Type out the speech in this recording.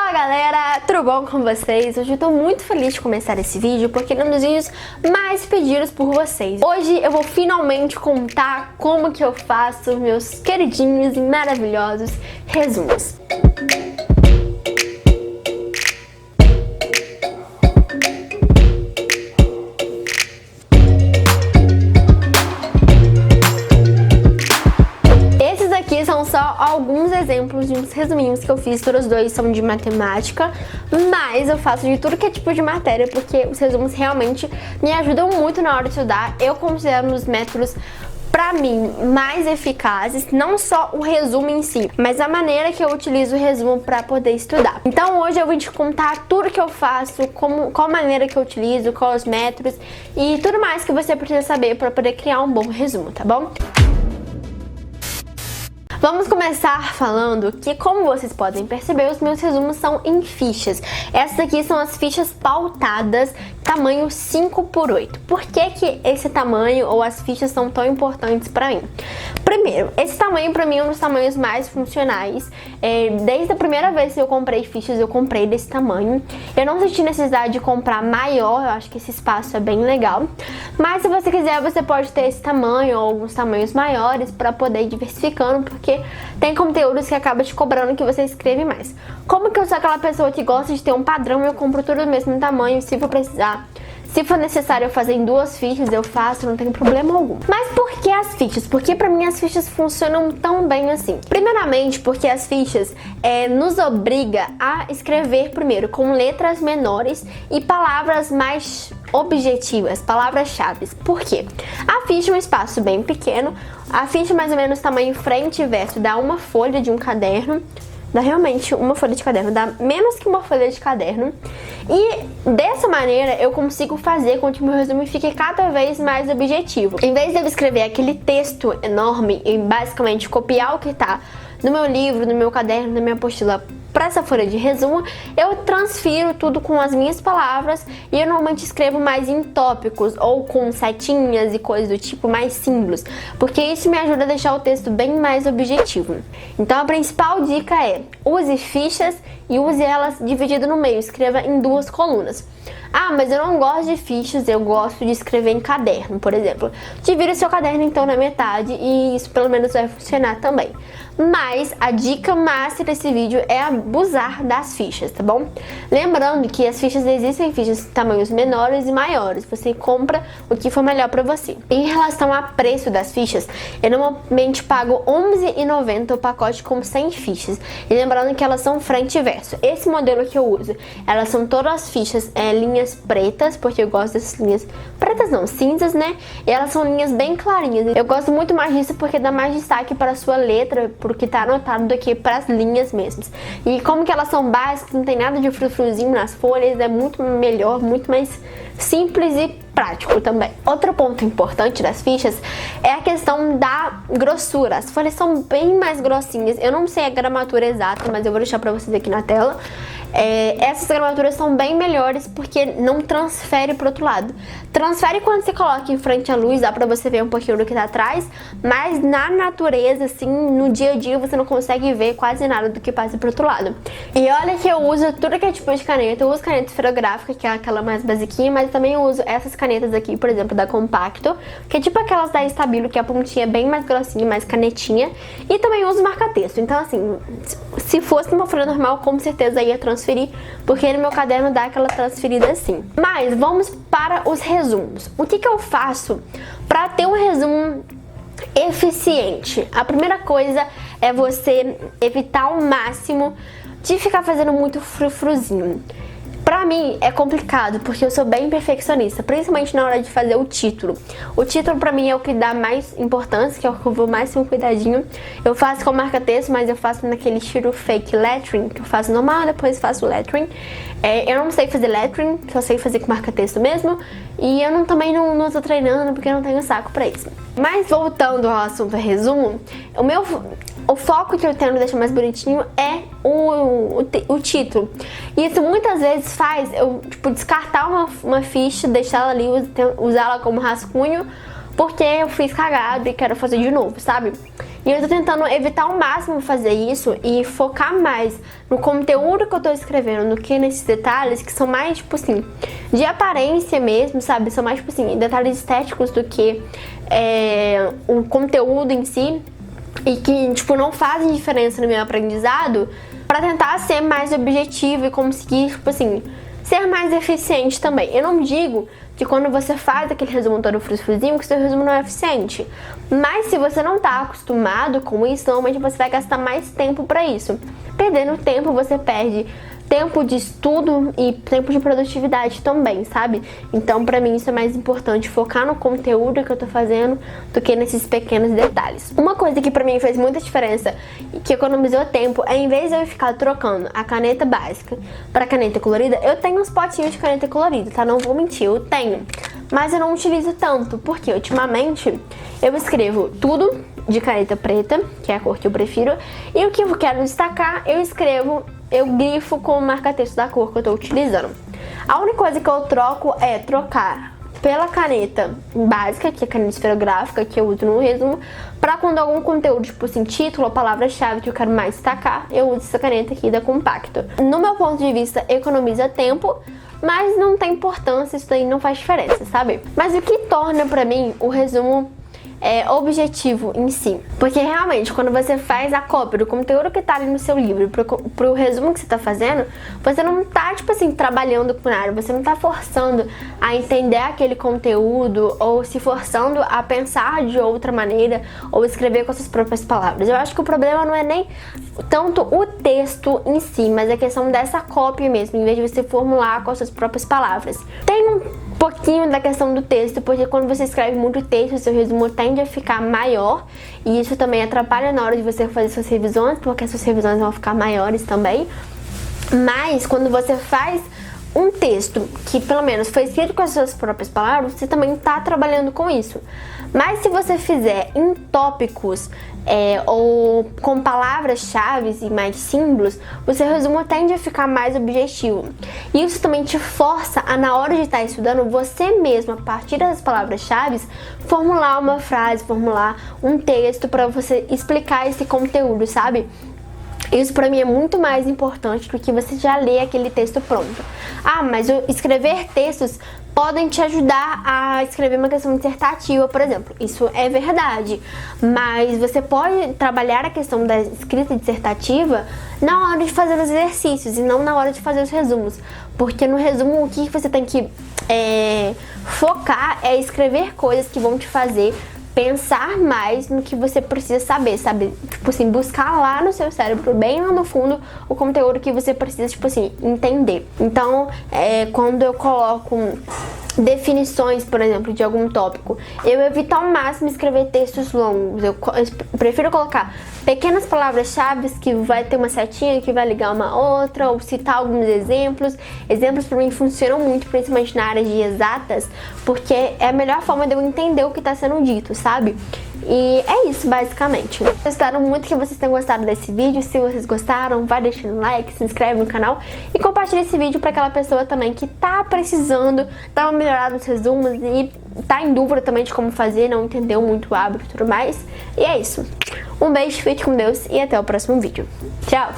Fala galera, tudo bom com vocês? Hoje eu tô muito feliz de começar esse vídeo porque é um dos vídeos mais pedidos por vocês. Hoje eu vou finalmente contar como que eu faço meus queridinhos e maravilhosos resumos. São só alguns exemplos de uns resuminhos que eu fiz, todos os dois são de matemática, mas eu faço de tudo que é tipo de matéria, porque os resumos realmente me ajudam muito na hora de estudar. Eu considero os métodos, pra mim, mais eficazes, não só o resumo em si, mas a maneira que eu utilizo o resumo pra poder estudar. Então hoje eu vou te contar tudo que eu faço, qual maneira que eu utilizo, quais os métodos e tudo mais que você precisa saber pra poder criar um bom resumo, tá bom? Vamos começar falando que, como vocês podem perceber, os meus resumos são em fichas. Essas aqui são as fichas pautadas, tamanho 5x8. Por que esse tamanho ou as fichas são tão importantes para mim? Primeiro, esse tamanho para mim é um dos tamanhos mais funcionais. Desde a primeira vez que eu comprei fichas, eu comprei desse tamanho. Eu não senti necessidade de comprar maior, eu acho que esse espaço é bem legal. Mas se você quiser, você pode ter esse tamanho ou alguns tamanhos maiores para poder ir diversificando, porque tem conteúdos que acaba te cobrando que você escreve mais. Como que eu sou aquela pessoa que gosta de ter um padrão, eu compro tudo do mesmo tamanho, se for precisar. Se for necessário eu fazer em 2 fichas, eu faço, não tem problema algum. Mas por que as fichas? Porque pra mim as fichas funcionam tão bem assim. Primeiramente porque as fichas nos obriga a escrever primeiro com letras menores e palavras mais objetivas, palavras-chave. Por quê? A ficha é um espaço bem pequeno, a ficha mais ou menos tamanho frente e verso dá uma folha de um caderno. Dá realmente uma folha de caderno, dá menos que uma folha de caderno. E dessa maneira eu consigo fazer com que o meu resumo fique cada vez mais objetivo. Em vez de eu escrever aquele texto enorme e basicamente copiar o que tá no meu livro, no meu caderno, na minha apostila para essa folha de resumo, eu transfiro tudo com as minhas palavras e eu normalmente escrevo mais em tópicos ou com setinhas e coisas do tipo, mais símbolos, porque isso me ajuda a deixar o texto bem mais objetivo. Então a principal dica é: use fichas e use elas divididas no meio, escreva em 2 colunas. Ah, mas eu não gosto de fichas, eu gosto de escrever em caderno, por exemplo. Divida o seu caderno então na metade e isso pelo menos vai funcionar também. Mas a dica master desse vídeo é abusar das fichas, tá bom? Lembrando que as fichas existem fichas de tamanhos menores e maiores. Você compra o que for melhor pra você. Em relação a preço das fichas, eu normalmente pago R$11,90 o pacote com 100 fichas. E lembrando que elas são frente e verso. Esse modelo que eu uso, elas são todas as fichas linhas pretas, porque eu gosto dessas linhas pretas não, cinzas, né? E elas são linhas bem clarinhas. Eu gosto muito mais disso porque dá mais destaque para a sua letra, porque tá anotado do que para as linhas mesmas. E como que elas são básicas, não tem nada de frufruzinho nas folhas, é muito melhor, muito mais simples e prático também. Outro ponto importante das fichas é a questão da grossura. As folhas são bem mais grossinhas. Eu não sei a gramatura exata, mas eu vou deixar pra vocês aqui na tela. Essas gramaturas são bem melhores porque não transfere pro outro lado. Transfere quando você coloca em frente à luz, dá pra você ver um pouquinho do que tá atrás, mas na natureza, assim, no dia a dia você não consegue ver quase nada do que passa pro outro lado. E olha que eu uso tudo que é tipo de caneta. Eu uso caneta esferográfica, que é aquela mais basiquinha, mas também eu uso essas canetas aqui, por exemplo, da Compacto, que é tipo aquelas da Stabilo, que a pontinha é bem mais grossinha, mais canetinha. E também uso marca-texto. Então, assim, se fosse uma folha normal, com certeza ia transferir, porque no meu caderno dá aquela transferida assim. Mas vamos para os resumos. O que eu faço para ter um resumo eficiente? A primeira coisa é você evitar ao máximo de ficar fazendo muito frufruzinho. Pra mim é complicado, porque eu sou bem perfeccionista, principalmente na hora de fazer o título. O título pra mim é o que dá mais importância, que é o que eu vou mais ter um cuidadinho. Eu faço com marca-texto, mas eu faço naquele estilo fake lettering, que eu faço normal, depois faço lettering. Eu não sei fazer lettering, só sei fazer com marca-texto mesmo. E eu também não tô treinando, porque eu não tenho saco pra isso. Mas voltando ao assunto resumo, o foco que eu tento deixar mais bonitinho é o título. E isso muitas vezes faz eu descartar uma ficha, deixar ela ali, usar ela como rascunho, porque eu fiz cagado e quero fazer de novo, sabe? E eu tô tentando evitar ao máximo fazer isso e focar mais no conteúdo que eu tô escrevendo do que nesses detalhes que são mais, tipo assim, de aparência mesmo, sabe? São mais, tipo assim, detalhes estéticos do que o conteúdo em si. E que, tipo, não fazem diferença no meu aprendizado, pra tentar ser mais objetivo e conseguir, tipo assim, ser mais eficiente também. Eu não digo que quando você faz aquele resumo todo frufruzinho, que seu resumo não é eficiente. Mas se você não tá acostumado com isso, normalmente você vai gastar mais tempo pra isso. Perdendo tempo, você perde tempo de estudo e tempo de produtividade também, sabe? Então, pra mim, isso é mais importante, focar no conteúdo que eu tô fazendo do que nesses pequenos detalhes. Uma coisa que pra mim fez muita diferença e que economizou tempo é, em vez de eu ficar trocando a caneta básica pra caneta colorida, eu tenho uns potinhos de caneta colorida, tá? Não vou mentir, eu tenho. Mas eu não utilizo tanto, porque ultimamente eu escrevo tudo de caneta preta, que é a cor que eu prefiro, e o que eu quero destacar, eu grifo com o marca-texto da cor que eu tô utilizando. A única coisa que eu troco é trocar pela caneta básica, que é a caneta esferográfica, que eu uso no resumo, pra quando algum conteúdo, tipo assim, título ou palavra-chave que eu quero mais destacar, eu uso essa caneta aqui da Compacto. No meu ponto de vista, economiza tempo, mas não tem importância, isso daí não faz diferença, sabe? Mas o que torna pra mim o resumo objetivo em si? Porque realmente, quando você faz a cópia do conteúdo que tá ali no seu livro pro resumo que você tá fazendo, você não tá, tipo assim, trabalhando com nada, você não tá forçando a entender aquele conteúdo ou se forçando a pensar de outra maneira ou escrever com as suas próprias palavras. Eu acho que o problema não é nem tanto o texto em si, mas a questão dessa cópia mesmo, em vez de você formular com as suas próprias palavras. Tem um pouquinho da questão do texto, porque quando você escreve muito texto, seu resumo tende a ficar maior, e isso também atrapalha na hora de você fazer suas revisões, porque as suas revisões vão ficar maiores também. Mas quando você faz um texto que pelo menos foi escrito com as suas próprias palavras, você também está trabalhando com isso. Mas se você fizer em tópicos ou com palavras-chave e mais símbolos, o seu resumo tende a ficar mais objetivo. E isso também te força a, na hora de estar estudando, você mesmo, a partir das palavras-chave, formular uma frase, formular um texto para você explicar esse conteúdo, sabe? Isso pra mim é muito mais importante do que você já ler aquele texto pronto. Ah, mas escrever textos podem te ajudar a escrever uma questão dissertativa, por exemplo. Isso é verdade, mas você pode trabalhar a questão da escrita dissertativa na hora de fazer os exercícios e não na hora de fazer os resumos. Porque no resumo o que você tem que focar é escrever coisas que vão te fazer pensar mais no que você precisa saber, sabe? Tipo assim, buscar lá no seu cérebro, bem lá no fundo, o conteúdo que você precisa, tipo assim, entender. Então, quando eu coloco definições, por exemplo, de algum tópico, eu evito ao máximo escrever textos longos. Eu prefiro colocar pequenas palavras-chave que vai ter uma setinha que vai ligar uma outra, ou citar alguns exemplos. Exemplos pra mim funcionam muito, principalmente na área de exatas, porque é a melhor forma de eu entender o que tá sendo dito, sabe? E é isso, basicamente. Eu espero muito que vocês tenham gostado desse vídeo. Se vocês gostaram, vai deixando like, se inscreve no canal e compartilha esse vídeo pra aquela pessoa também que tá precisando dar uma melhorada nos resumos e tá em dúvida também de como fazer, não entendeu muito o hábito e tudo mais. E é isso. Um beijo, fique com Deus e até o próximo vídeo. Tchau!